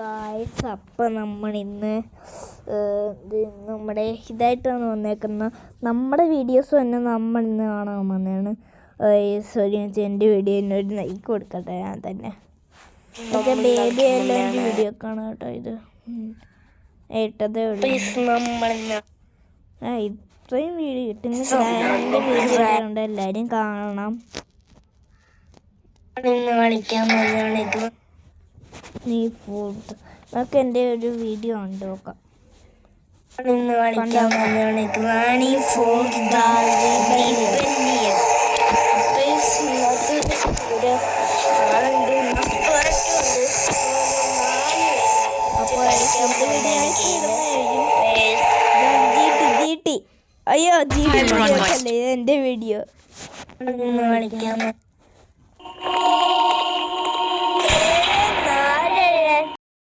Guys, അപ്പം നമ്മളിന്ന് നമ്മുടെ ഇതായിട്ടാണ് വന്നേക്കുന്നത്. നമ്മുടെ വീഡിയോസ് തന്നെ നമ്മളിന്ന് കാണാൻ വന്നതാണ്. സോറി, എൻ്റെ വീഡിയോന് ഒരു ലൈക്ക് കൊടുക്കട്ടെ. ഞാൻ തന്നെ ബേബി എല്ലാം വീഡിയോ കാണാം കേട്ടോ. ഇത് ഏട്ടതേ ഉള്ളൂ. ഇത്രയും വീഡിയോ കിട്ടുന്ന എൻ്റെ വീഡിയോ ഉണ്ട്, എല്ലാവരും കാണണം. നീ ഫുഡ് നമുക്ക് എൻ്റെ ഒരു വീഡിയോ ഉണ്ട്, നോക്കാം. അയ്യോ, എൻ്റെ വീഡിയോ